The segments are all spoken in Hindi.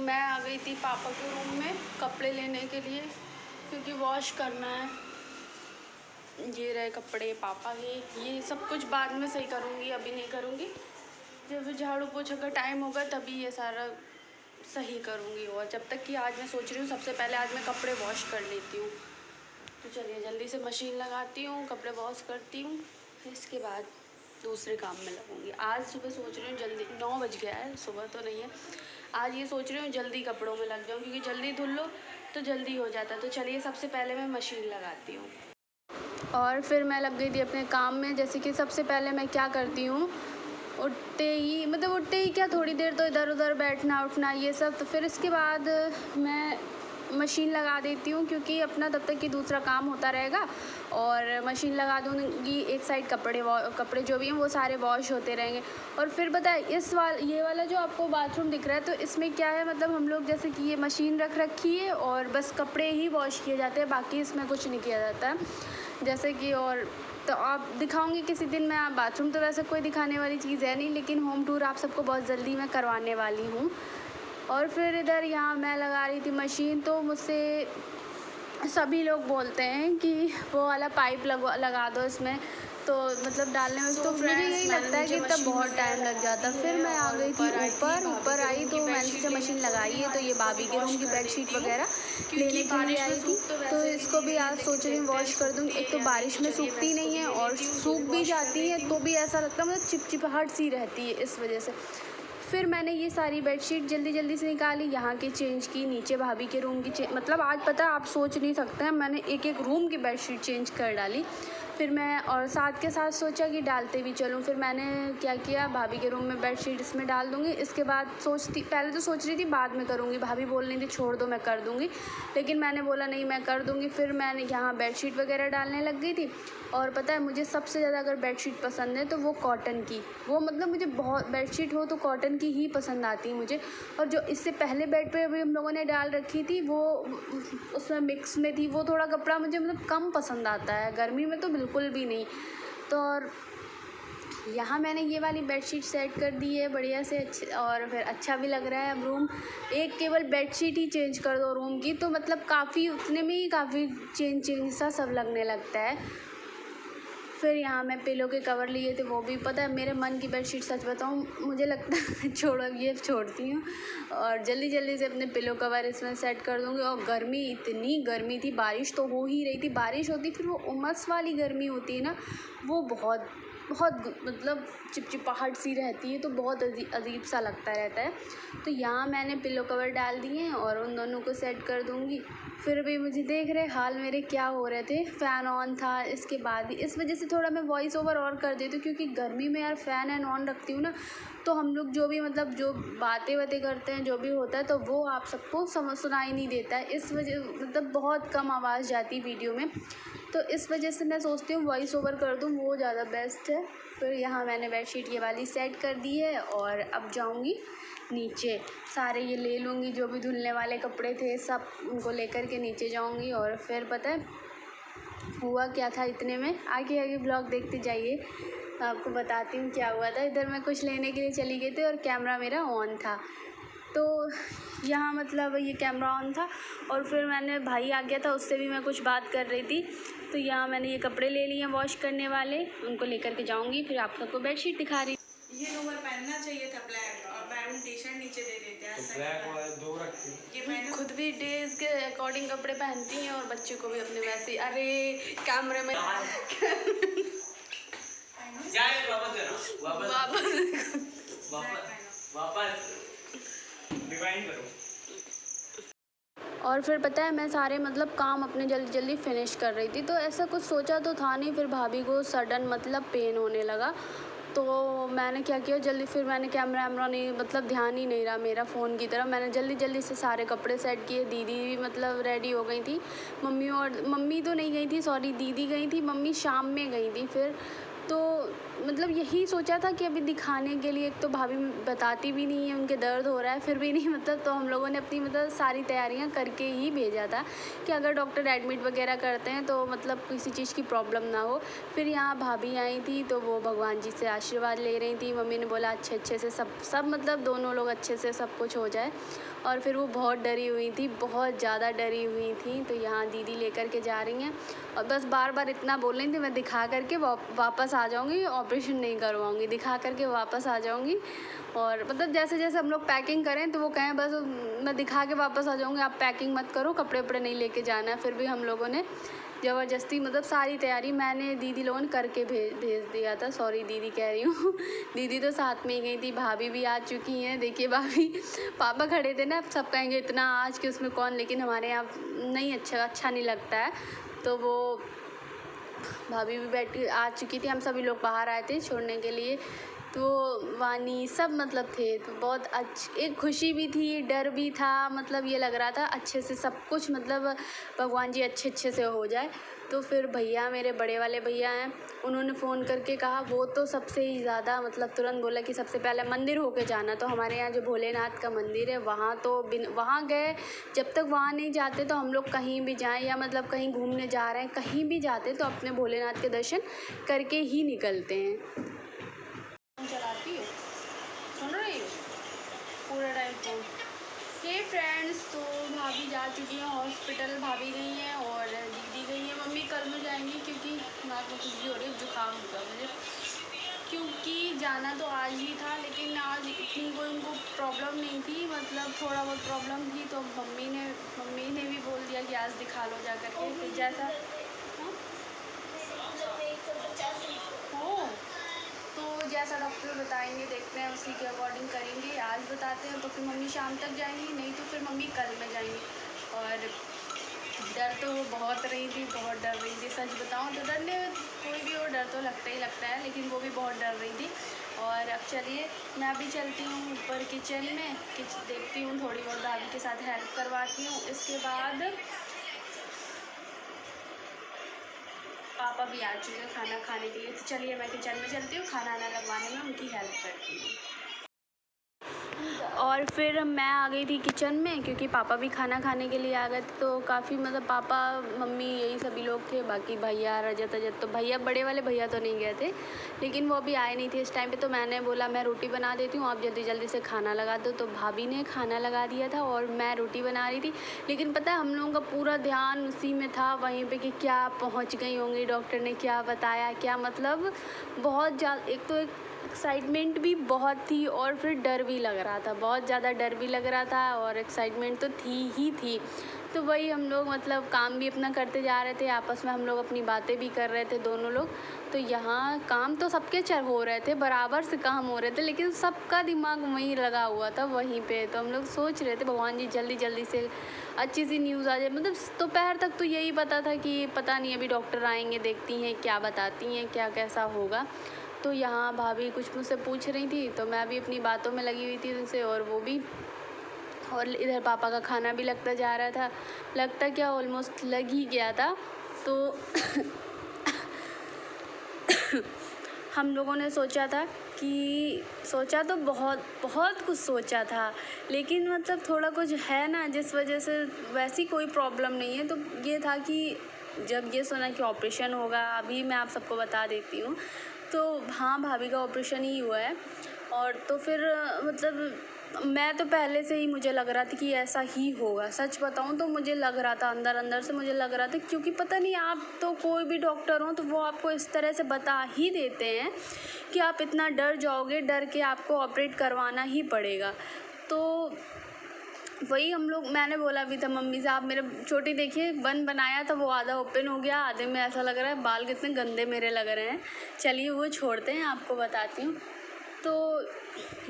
मैं आ गई थी पापा के रूम में कपड़े लेने के लिए, क्योंकि वॉश करना है। ये रहे कपड़े पापा के, ये सब कुछ बाद में सही करूँगी, अभी नहीं करूँगी। जब झाड़ू पोछा का टाइम होगा तभी ये सारा सही करूँगी। और जब तक कि आज मैं सोच रही हूँ सबसे पहले आज मैं कपड़े वॉश कर लेती हूँ। तो चलिए जल्दी से मशीन लगाती हूँ, कपड़े वॉश करती हूँ, फिर इसके बाद दूसरे काम में लगूँगी। आज सुबह सोच रही हूँ जल्दी, 9 बज गया है, सुबह तो नहीं है। आज ये सोच रही हूँ जल्दी कपड़ों में लग जाऊँ, क्योंकि जल्दी धुल लो तो जल्दी हो जाता है। तो चलिए सबसे पहले मैं मशीन लगाती हूँ। और फिर मैं लग गई थी अपने काम में। जैसे कि सबसे पहले मैं क्या करती हूँ, उठते ही क्या, थोड़ी देर तो इधर उधर बैठना उठना ये सब। तो फिर इसके बाद मैं मशीन लगा देती हूँ, क्योंकि अपना तब तक कि दूसरा काम होता रहेगा। और मशीन लगा दूँगी, एक साइड कपड़े जो भी हैं वो सारे वॉश होते रहेंगे। और फिर पता है ये वाला जो आपको बाथरूम दिख रहा है, तो इसमें क्या है, मतलब हम लोग जैसे कि ये मशीन रख रखी है और बस कपड़े ही वॉश किए जाते हैं, बाकी इसमें कुछ नहीं किया जाता है। जैसे कि और तो आप दिखाऊंगी किसी दिन मैं। आप बाथरूम तो वैसे कोई दिखाने वाली चीज़ है नहीं, लेकिन होम टूर आप सबको बहुत जल्दी मैं करवाने वाली हूँ। और फिर इधर यहाँ मैं लगा रही थी मशीन, तो मुझसे सभी लोग बोलते हैं कि वो वाला पाइप लगा दो इसमें, तो मतलब डालने में। तो मुझे यही लगता है कि तब बहुत टाइम लग जाता। फिर मैं आ गई थी ऊपर आई तो मैंने से मशीन लगाई है। तो ये भाभी के रूम की बेडशीट वगैरह लेने के लिए आई थी, तो इसको भी आज सोच रही हूँ वॉश कर दूँगी। एक तो बारिश में सूखती नहीं है, और सूख भी जाती है तो भी ऐसा लगता है मतलब चिपचिपाहट सी रहती है, इस वजह से। फिर मैंने ये सारी बेडशीट जल्दी से निकाली, यहाँ की चेंज की, नीचे भाभी के रूम की मतलब आज पता है आप सोच नहीं सकते हैं, मैंने एक रूम की बेडशीट चेंज कर डाली। फिर मैं और साथ के साथ सोचा कि डालते भी चलूँ। फिर मैंने क्या किया, भाभी के रूम में बेडशीट इसमें डाल दूँगी। इसके बाद पहले तो सोच रही थी बाद में करूँगी, भाभी बोल रही थी छोड़ दो मैं कर दूँगी, लेकिन मैंने बोला नहीं मैं कर दूँगी। फिर मैंने यहाँ बेडशीट वगैरह डालने लग गई थी। और पता है मुझे सबसे ज़्यादा अगर बेडशीट पसंद है तो वो कॉटन की, वो मतलब मुझे बहुत बेडशीट हो तो कॉटन की ही पसंद आती है मुझे। और जो इससे पहले बेड पे अभी हम लोगों ने डाल रखी थी वो उसमें मिक्स में थी, वो थोड़ा कपड़ा मुझे मतलब कम पसंद आता है, गर्मी में तो बिल्कुल भी नहीं। तो और यहाँ मैंने ये वाली बेडशीट सेट कर दी है बढ़िया से, और फिर अच्छा भी लग रहा है। अब रूम एक केवल बेडशीट ही चेंज कर दो रूम की, तो मतलब काफ़ी उतने में ही काफ़ी चेंज सा सब लगने लगता है। फिर यहाँ मैं पिलो के कवर लिए थे, वो भी पता है मेरे मन की बेडशीट, सच बताऊँ मुझे लगता है छोड़ो ये छोड़ती हूँ, और जल्दी से अपने पिलो कवर इसमें सेट कर दूँगी। और गर्मी, इतनी गर्मी थी, बारिश तो हो ही रही थी, बारिश होती फिर वो उमस वाली गर्मी होती है ना, वो बहुत मतलब चिपचिपाहट सी रहती है, तो बहुत अजीब सा लगता रहता है। तो यहाँ मैंने पिलो कवर डाल दिए हैं और उन दोनों को सेट कर दूँगी। फिर भी मुझे देख रहे हाल मेरे क्या हो रहे थे, फ़ैन ऑन था, इसके बाद भी इस वजह से थोड़ा मैं वॉइस ओवर और कर देती हूँ, क्योंकि गर्मी में यार फ़ैन एंड ऑन रखती हूँ ना, तो हम लोग जो भी मतलब जो बातें करते हैं, जो भी होता है, तो वो आप सबको सुनाई नहीं देता है। इस वजह मतलब बहुत कम आवाज़ जाती है वीडियो में, तो इस वजह से मैं सोचती हूँ वॉइस ओवर कर दूँ, वो ज़्यादा बेस्ट है। फिर यहाँ मैंने बेडशीट ये वाली सेट कर दी है, और अब जाऊँगी नीचे, सारे ये ले लूँगी, जो भी धुलने वाले कपड़े थे सब उनको लेकर के नीचे जाऊँगी। और फिर पता है हुआ क्या था, इतने में आगे ब्लॉग देखते जाइए, आपको बताती हूँ क्या हुआ था। इधर मैं कुछ लेने के लिए चली गई थी और कैमरा मेरा ऑन था, तो यहाँ मतलब ये कैमरा ऑन था, और फिर मैंने भाई आ गया था, उससे भी मैं कुछ बात कर रही थी। तो यहाँ मैंने ये कपड़े ले लिए हैं वॉश करने वाले, उनको लेकर के जाऊँगी। फिर आप सबको बेडशीट दिखा रही। ये लोअर पहनना चाहिए था ब्लैक, और मैरून टी शर्ट नीचे दे देते हैं, तो ब्लैक वाले दो रखते हैं। ये पहनो। खुद भी डेज के अकॉर्डिंग कपड़े पहनती हैं और बच्चे को भी अपने वैसे। अरे कैमरे में जाए वापस रिवाइंड करो। और फिर पता है मैं सारे मतलब काम अपने जल्दी फिनिश कर रही थी, तो ऐसा कुछ सोचा तो था नहीं। फिर भाभी को सडन मतलब पेन होने लगा, तो मैंने क्या किया जल्दी, फिर मैंने कैमरा नहीं मतलब ध्यान ही नहीं रहा मेरा फ़ोन की तरफ। मैंने जल्दी से सारे कपड़े सेट किए। दीदी भी मतलब रेडी हो गई थी, मम्मी तो नहीं गई थी, सॉरी दीदी गई थी, मम्मी शाम में गई थी। फिर तो मतलब यही सोचा था कि अभी दिखाने के लिए, एक तो भाभी बताती भी नहीं है, उनके दर्द हो रहा है फिर भी नहीं, मतलब तो हम लोगों ने अपनी मतलब सारी तैयारियां करके ही भेजा था कि अगर डॉक्टर एडमिट वगैरह करते हैं तो मतलब किसी चीज़ की प्रॉब्लम ना हो। फिर यहाँ भाभी आई थी तो वो भगवान जी से आशीर्वाद ले रही थी। मम्मी ने बोला अच्छे से सब मतलब दोनों लोग अच्छे से सब कुछ हो जाए। और फिर वो बहुत डरी हुई थी, बहुत ज़्यादा डरी हुई थी। तो यहाँ दीदी लेकर के जा रही हैं और बस बार बार इतना बोल रही थी मैं दिखा करके वापस आ जाऊँगी, ऑपरेशन नहीं करवाऊँगी, दिखा करके वापस आ जाऊँगी। और मतलब जैसे जैसे हम लोग पैकिंग करें तो वो कहें बस मैं दिखा के वापस आ जाऊँगी, आप पैकिंग मत करो, कपड़े वपड़े नहीं लेके जाना है। फिर भी हम लोगों ने ज़बरदस्ती मतलब सारी तैयारी मैंने दीदी लोगों ने करके भेज दिया था। सॉरी दीदी कह रही हूँ दीदी तो साथ में ही गई थी। भाभी भी आ चुकी हैं, देखिए भाभी पापा खड़े थे ना, सब कहेंगे इतना आज के उसमें कौन, लेकिन हमारे यहाँ नहीं अच्छा नहीं लगता है। तो वो भाभी भी बैठी आ चुकी थी, हम सभी लोग बाहर आए थे छोड़ने के लिए। तो वानी सब मतलब थे, तो बहुत एक खुशी भी थी, डर भी था, मतलब ये लग रहा था अच्छे से सब कुछ मतलब भगवान जी अच्छे से हो जाए। तो फिर भैया, मेरे बड़े वाले भैया हैं, उन्होंने फ़ोन करके कहा, वो तो सबसे ही ज़्यादा मतलब तुरंत बोला कि सबसे पहले मंदिर होके जाना। तो हमारे यहाँ जो भोलेनाथ का मंदिर है वहाँ तो वहाँ गए, जब तक वहाँ नहीं जाते तो हम लोग कहीं भी जाएं या मतलब कहीं घूमने जा रहे हैं, कहीं भी जाते तो अपने भोलेनाथ के दर्शन करके ही निकलते हैं। चलाती हो, सुन रही हो पूरा टाइम फोन। हे फ्रेंड्स, तो भाभी जा चुकी हैं हॉस्पिटल, भाभी गई हैं और दीदी गई हैं। मम्मी कल में जाएंगी क्योंकि नाक में खुजली हो रही है, जुकाम हुआ मुझे, क्योंकि जाना तो आज ही था लेकिन आज इतनी कोई उनको प्रॉब्लम नहीं थी, मतलब थोड़ा बहुत प्रॉब्लम थी। तो मम्मी ने भी बोल दिया कि आज दिखा लो जा कर के, फिर जैसा हो तो जैसा डॉक्टर बताएंगे देखते हैं उसी के अकॉर्डिंग करेंगे। आज बताते हैं तो फिर मम्मी शाम तक जाएंगी, नहीं तो फिर मम्मी कल में जाएंगी। और डर तो वो बहुत रही थी, बहुत डर रही थी, सच बताऊं तो डरने कोई भी हो डर तो लगता ही लगता है, लेकिन वो भी बहुत डर रही थी। और अब चलिए मैं भी चलती हूँ ऊपर किचन में, देखती हूँ थोड़ी बहुत भाभी के साथ हेल्प करवाती हूँ। इसके बाद पापा भी आ चुके हैं खाना खाने के लिए, तो चलिए मैं किचन में चलती हूँ, खाना लगवाने में उनकी हेल्प करती हूँ। और फिर मैं आ गई थी किचन में क्योंकि पापा भी खाना खाने के लिए आ गए थे। तो काफ़ी मतलब पापा मम्मी यही सभी लोग थे, बाकी भैया रजत तो भैया बड़े वाले भैया तो नहीं गए थे, लेकिन वो अभी आए नहीं थे इस टाइम पे। तो मैंने बोला मैं रोटी बना देती हूँ, आप जल्दी से खाना लगा दो। तो भाभी ने खाना लगा दिया था और मैं रोटी बना रही थी। लेकिन पता है हम लोगों का पूरा ध्यान उसी में था, वहीं पर कि क्या पहुँच गई होंगी, डॉक्टर ने क्या बताया, क्या मतलब बहुत ज़्यादा, एक तो एक्साइटमेंट भी बहुत थी और फिर डर भी लग रहा था, बहुत ज़्यादा डर भी लग रहा था और एक्साइटमेंट तो थी। तो वही हम लोग मतलब काम भी अपना करते जा रहे थे, आपस में हम लोग अपनी बातें भी कर रहे थे दोनों लोग। तो यहाँ काम तो सबके हो रहे थे, बराबर से काम हो रहे थे, लेकिन सबका दिमाग वहीं लगा हुआ था वहीं पे। तो हम लोग सोच रहे थे भगवान जी जल्दी से अच्छी सी न्यूज़ आ जाए। मतलब दोपहर तक तो यही पता था कि पता नहीं अभी डॉक्टर आएंगे, देखती हैं क्या बताती हैं, क्या कैसा होगा। तो यहाँ भाभी कुछ मुझसे पूछ रही थी तो मैं भी अपनी बातों में लगी हुई थी उनसे, और वो भी, और इधर पापा का खाना भी लगता जा रहा था, लगता क्या ऑलमोस्ट लग ही गया था। तो हम लोगों ने सोचा तो बहुत कुछ सोचा था, लेकिन मतलब थोड़ा कुछ है ना जिस वजह से, वैसी कोई प्रॉब्लम नहीं है। तो ये था कि जब ये सुना कि ऑपरेशन होगा, अभी मैं आप सबको बता देती हूँ, तो हाँ भाभी का ऑपरेशन ही हुआ है। और तो फिर मतलब मैं तो पहले से ही मुझे लग रहा था कि ऐसा ही होगा, सच बताऊं तो मुझे लग रहा था, अंदर से मुझे लग रहा था, क्योंकि पता नहीं आप तो कोई भी डॉक्टर हो तो वो आपको इस तरह से बता ही देते हैं कि आप इतना डर जाओगे, डर के आपको ऑपरेट करवाना ही पड़ेगा। तो वही मैंने बोला भी था मम्मी से, आप मेरे चोटी देखिए, बनाया था वो आधा ओपन हो गया, आधे में ऐसा लग रहा है बाल कितने गंदे मेरे लग रहे हैं। चलिए वो छोड़ते हैं, आपको बताती हूँ। तो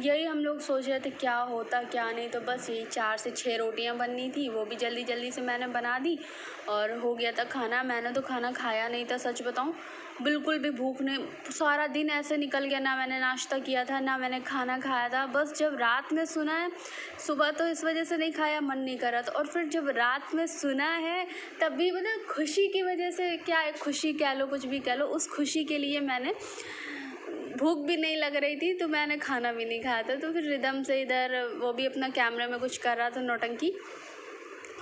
यही हम लोग सोच रहे थे क्या होता क्या नहीं। तो बस यही 4 से 6 रोटियां बननी थी, वो भी जल्दी से मैंने बना दी और हो गया था खाना। मैंने तो खाना खाया नहीं था, सच बताऊं बिल्कुल भी भूख नहीं, सारा दिन ऐसे निकल गया, ना मैंने नाश्ता किया था ना मैंने खाना खाया था। बस जब रात में सुना है, सुबह तो इस वजह से नहीं खाया, मन नहीं कर रहा था, और फिर जब रात में सुना है तब भी मतलब खुशी की वजह से, क्या खुशी कह लो कुछ भी कह लो, उस खुशी के लिए मैंने भूख भी नहीं लग रही थी तो मैंने खाना भी नहीं खाया था। तो फिर रिदम से इधर वो भी अपना कैमरे में कुछ कर रहा था नौटंकी,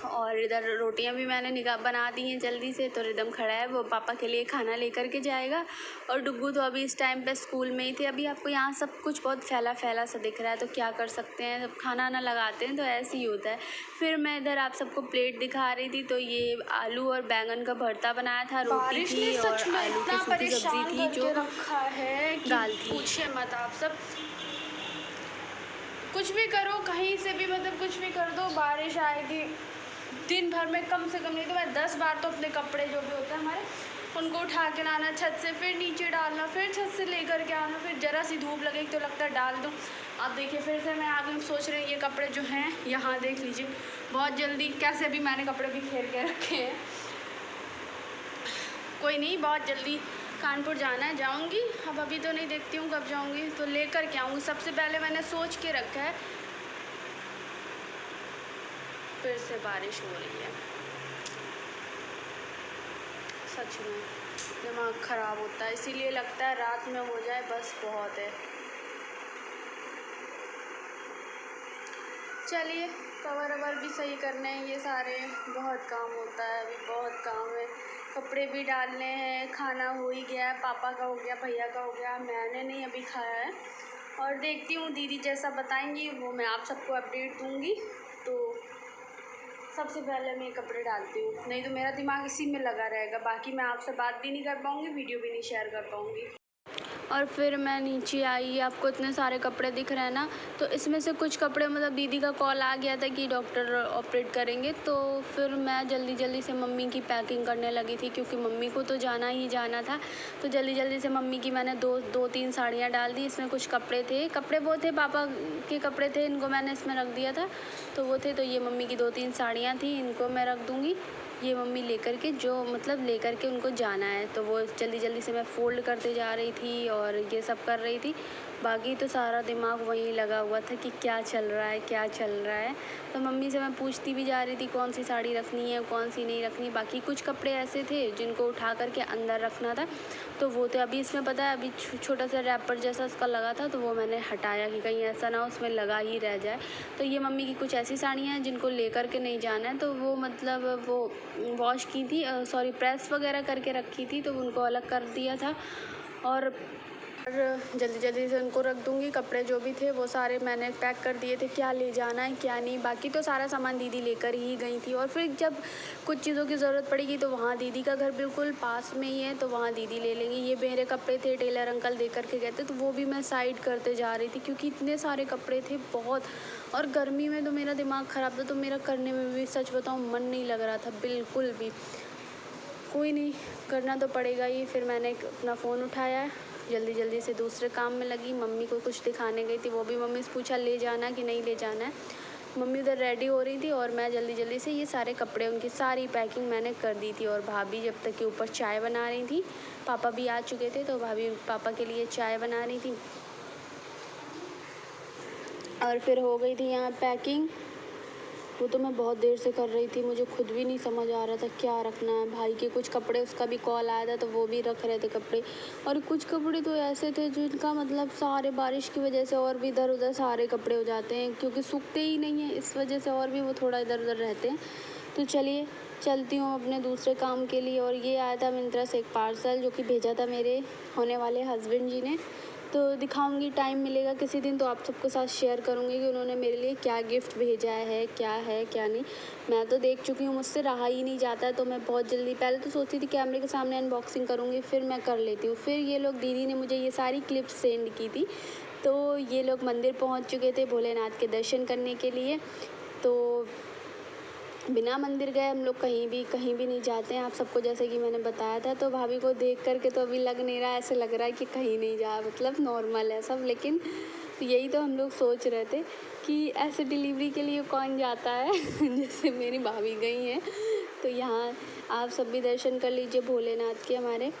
और इधर रोटियां भी मैंने बना दी हैं जल्दी से। तो रिदम खड़ा है, वो पापा के लिए खाना लेकर के जाएगा। और डुग्गू तो अभी इस टाइम पे स्कूल में ही थे। अभी आपको यहाँ सब कुछ बहुत फैला फैला सा दिख रहा है, तो क्या कर सकते हैं, जब खाना ना लगाते हैं तो ऐसे ही होता है। फिर मैं इधर आप सबको प्लेट दिखा रही थी, तो ये आलू और बैंगन का भरता बनाया था, रोटी थी और आलू की सूखी सब्जी थी जो रखा है कि दाल थी। पूछिए मत आप सब, कुछ भी करो कहीं से भी, मतलब कुछ भी कर दो, बारिश आएगी। दिन भर में कम से कम नहीं तो मैं 10 बार तो अपने कपड़े जो भी होते हैं हमारे उनको उठा के लाना छत से, फिर नीचे डालना, फिर छत से लेकर के आना, फिर ज़रा सी धूप लगेगी तो लगता है डाल दूँ। अब देखिए फिर से मैं आगे सोच रही हूँ ये कपड़े जो हैं यहाँ देख लीजिए, बहुत जल्दी कैसे भी मैंने कपड़े भी घेर के रखे हैं। कोई नहीं, बहुत जल्दी कानपुर जाना है, जाऊँगी। अब अभी तो नहीं, देखती हूँ कब जाऊँगी तो लेकर के आऊँगी। सबसे पहले मैंने सोच के रखा है। फिर से बारिश हो रही है, सच में दिमाग ख़राब होता है, इसीलिए लगता है रात में हो जाए बस बहुत है। चलिए कवर अवर भी सही करने हैं, ये सारे बहुत काम होता है, अभी बहुत काम है। कपड़े भी डालने हैं, खाना हो ही गया है, पापा का हो गया, भैया का हो गया, मैंने नहीं अभी खाया है। और देखती हूँ दीदी जैसा बताएंगी वो मैं आप सबको अपडेट दूँगी। तो सबसे पहले मैं कपड़े डालती हूँ, नहीं तो मेरा दिमाग इसी में लगा रहेगा। बाकी मैं आपसे बात भी नहीं कर पाऊँगी, वीडियो भी नहीं शेयर कर पाऊँगी। और फिर मैं नीचे आई, आपको इतने सारे कपड़े दिख रहे हैं ना, तो इसमें से कुछ कपड़े मतलब दीदी का कॉल आ गया था कि डॉक्टर ऑपरेट करेंगे, तो फिर मैं जल्दी जल्दी से मम्मी की पैकिंग करने लगी थी, क्योंकि मम्मी को तो जाना ही जाना था। तो जल्दी जल्दी से मम्मी की मैंने दो तीन साड़ियाँ डाल दी। इसमें कुछ कपड़े वो थे, पापा के कपड़े थे, इनको मैंने इसमें रख दिया था, तो वो थे। तो ये मम्मी की 2-3 साड़ियाँ थी, इनको मैं रख दूँगी। ये मम्मी लेकर के लेकर के उनको जाना है, तो वो जल्दी जल्दी से मैं फ़ोल्ड करते जा रही थी और ये सब कर रही थी। बाकी तो सारा दिमाग वहीं लगा हुआ था कि क्या चल रहा है, क्या चल रहा है। तो मम्मी से मैं पूछती भी जा रही थी कौन सी साड़ी रखनी है, कौन सी नहीं रखनी। बाकी कुछ कपड़े ऐसे थे जिनको उठा करके अंदर रखना था, तो वो तो अभी इसमें पता है अभी छोटा सा रैपर जैसा उसका लगा था, तो वो मैंने हटाया कि कहीं ऐसा ना हो उसमें लगा ही रह जाए। तो ये मम्मी की कुछ ऐसी साड़ियाँ हैं जिनको लेकर के नहीं जाना है, तो वो मतलब वो वॉश की थी, सॉरी प्रेस वगैरह करके रखी थी, तो उनको अलग कर दिया था। और जल्दी जल्दी से उनको रख दूँगी। कपड़े जो भी थे वो सारे मैंने पैक कर दिए थे, क्या ले जाना है क्या नहीं। बाकी तो सारा सामान दीदी लेकर ही गई थी। और फिर जब कुछ चीज़ों की ज़रूरत पड़ेगी तो वहाँ दीदी का घर बिल्कुल पास में ही है, तो वहाँ दीदी ले लेंगी। ये मेरे कपड़े थे, टेलर अंकल दे करके गए थे, तो वो भी मैं साइड करते जा रही थी, क्योंकि इतने सारे कपड़े थे बहुत। और गर्मी में तो मेरा दिमाग ख़राब था, तो मेरा करने में भी सच बताऊँ मन नहीं लग रहा था बिल्कुल भी। कोई नहीं, करना तो पड़ेगा ही। फिर मैंने अपना फ़ोन उठाया, जल्दी जल्दी से दूसरे काम में लगी। मम्मी को कुछ दिखाने गई थी, वो भी मम्मी से पूछा ले जाना कि नहीं ले जाना है। मम्मी उधर रेडी हो रही थी और मैं जल्दी जल्दी से ये सारे कपड़े, उनकी सारी पैकिंग मैंने कर दी थी। और भाभी जब तक के ऊपर चाय बना रही थी, पापा भी आ चुके थे, तो भाभी पापा के लिए चाय बना रही थी। और फिर हो गई थी यहाँ पैकिंग। वो तो मैं बहुत देर से कर रही थी, मुझे खुद भी नहीं समझ आ रहा था क्या रखना है। भाई के कुछ कपड़े, उसका भी कॉल आया था, तो वो भी रख रहे थे कपड़े। और कुछ कपड़े तो ऐसे थे जिनका मतलब सारे बारिश की वजह से और भी इधर उधर सारे कपड़े हो जाते हैं, क्योंकि सूखते ही नहीं हैं, इस वजह से और भी वो थोड़ा इधर उधर रहते हैं। तो चलिए चलती हूँ अपने दूसरे काम के लिए। और ये आया था मिंत्रा से एक पार्सल, जो कि भेजा था मेरे होने वाले हस्बैंड जी ने। तो दिखाऊंगी, टाइम मिलेगा किसी दिन तो आप सबके साथ शेयर करूंगी कि उन्होंने मेरे लिए क्या गिफ्ट भेजा है क्या नहीं। मैं तो देख चुकी हूँ, मुझसे रहा ही नहीं जाता है, तो मैं बहुत जल्दी, पहले तो सोचती थी कैमरे के सामने अनबॉक्सिंग करूँगी, फिर मैं कर लेती हूँ। फिर ये लोग, दीदी ने मुझे ये सारी क्लिप्स सेंड की थी। तो ये लोग मंदिर पहुँच चुके थे भोलेनाथ के दर्शन करने के लिए। तो बिना मंदिर गए हम लोग कहीं भी नहीं जाते हैं, आप सबको जैसे कि मैंने बताया था। तो भाभी को देख करके तो अभी लग नहीं रहा, ऐसे लग रहा है कि कहीं नहीं जा, मतलब नॉर्मल है सब। लेकिन यही तो हम लोग सोच रहे थे कि ऐसे डिलीवरी के लिए कौन जाता है जैसे मेरी भाभी गई हैं। तो यहाँ आप सब भी दर्शन कर लीजिए भोलेनाथ के हमारे।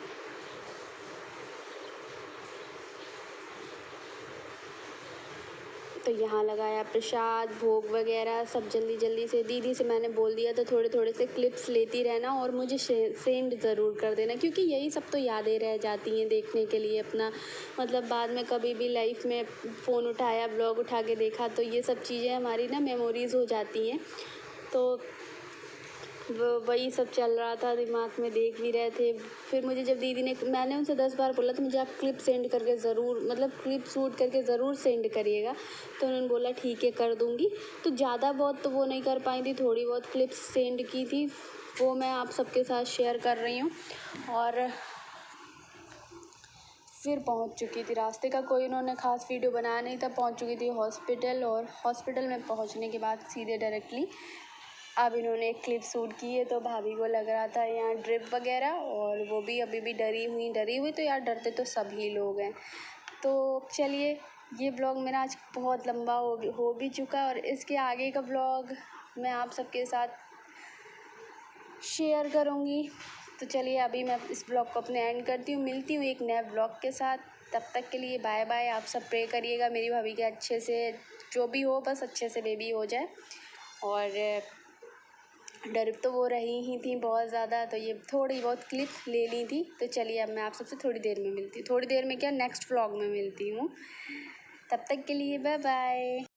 तो यहाँ लगाया प्रसाद, भोग वगैरह सब जल्दी जल्दी से। दीदी से मैंने बोल दिया तो थोड़े थोड़े से क्लिप्स लेती रहना और मुझे सेंड ज़रूर कर देना, क्योंकि यही सब तो यादें रह जाती हैं देखने के लिए अपना। मतलब बाद में कभी भी लाइफ में फ़ोन उठाया, ब्लॉग उठा के देखा तो ये सब चीज़ें हमारी ना मेमोरीज़ हो जाती हैं। तो वही सब चल रहा था दिमाग में, देख भी रहे थे। फिर मुझे जब दीदी ने, मैंने उनसे 10 बार बोला तो मुझे आप क्लिप सेंड करके ज़रूर, मतलब क्लिप शूट करके ज़रूर सेंड करिएगा। तो उन्होंने बोला ठीक है कर दूँगी। तो ज़्यादा बहुत तो वो नहीं कर पाई थी, थोड़ी बहुत क्लिप्स सेंड की थी, वो मैं आप सबके साथ शेयर कर रही हूँ। और फिर पहुंच चुकी थी, रास्ते का कोई उन्होंने ख़ास वीडियो बनाया नहीं था। पहुंच चुकी थी हॉस्पिटल, और हॉस्पिटल में पहुंचने के बाद सीधे डायरेक्टली अब इन्होंने एक क्लिप शूट की है। तो भाभी को लग रहा था यहाँ ड्रिप वगैरह, और वो भी अभी भी डरी हुई। तो यार डरते तो सभी लोग हैं। तो चलिए, ये ब्लॉग मेरा आज बहुत लंबा हो भी चुका, और इसके आगे का ब्लॉग मैं आप सबके साथ शेयर करूँगी। तो चलिए अभी मैं इस ब्लॉग को अपने एंड करती हूँ, मिलती हूँ एक नए ब्लॉग के साथ। तब तक के लिए बाय बाय। आप सब प्रे करिएगा मेरी भाभी के अच्छे से, जो भी हो बस अच्छे से बेबी हो जाए। और डर तो वो रही ही थी बहुत ज़्यादा, तो ये थोड़ी बहुत क्लिप ले ली थी। तो चलिए अब मैं आप सबसे थोड़ी देर में मिलती हूँ, थोड़ी देर में क्या नेक्स्ट व्लॉग में मिलती हूँ। तब तक के लिए बाय बाय।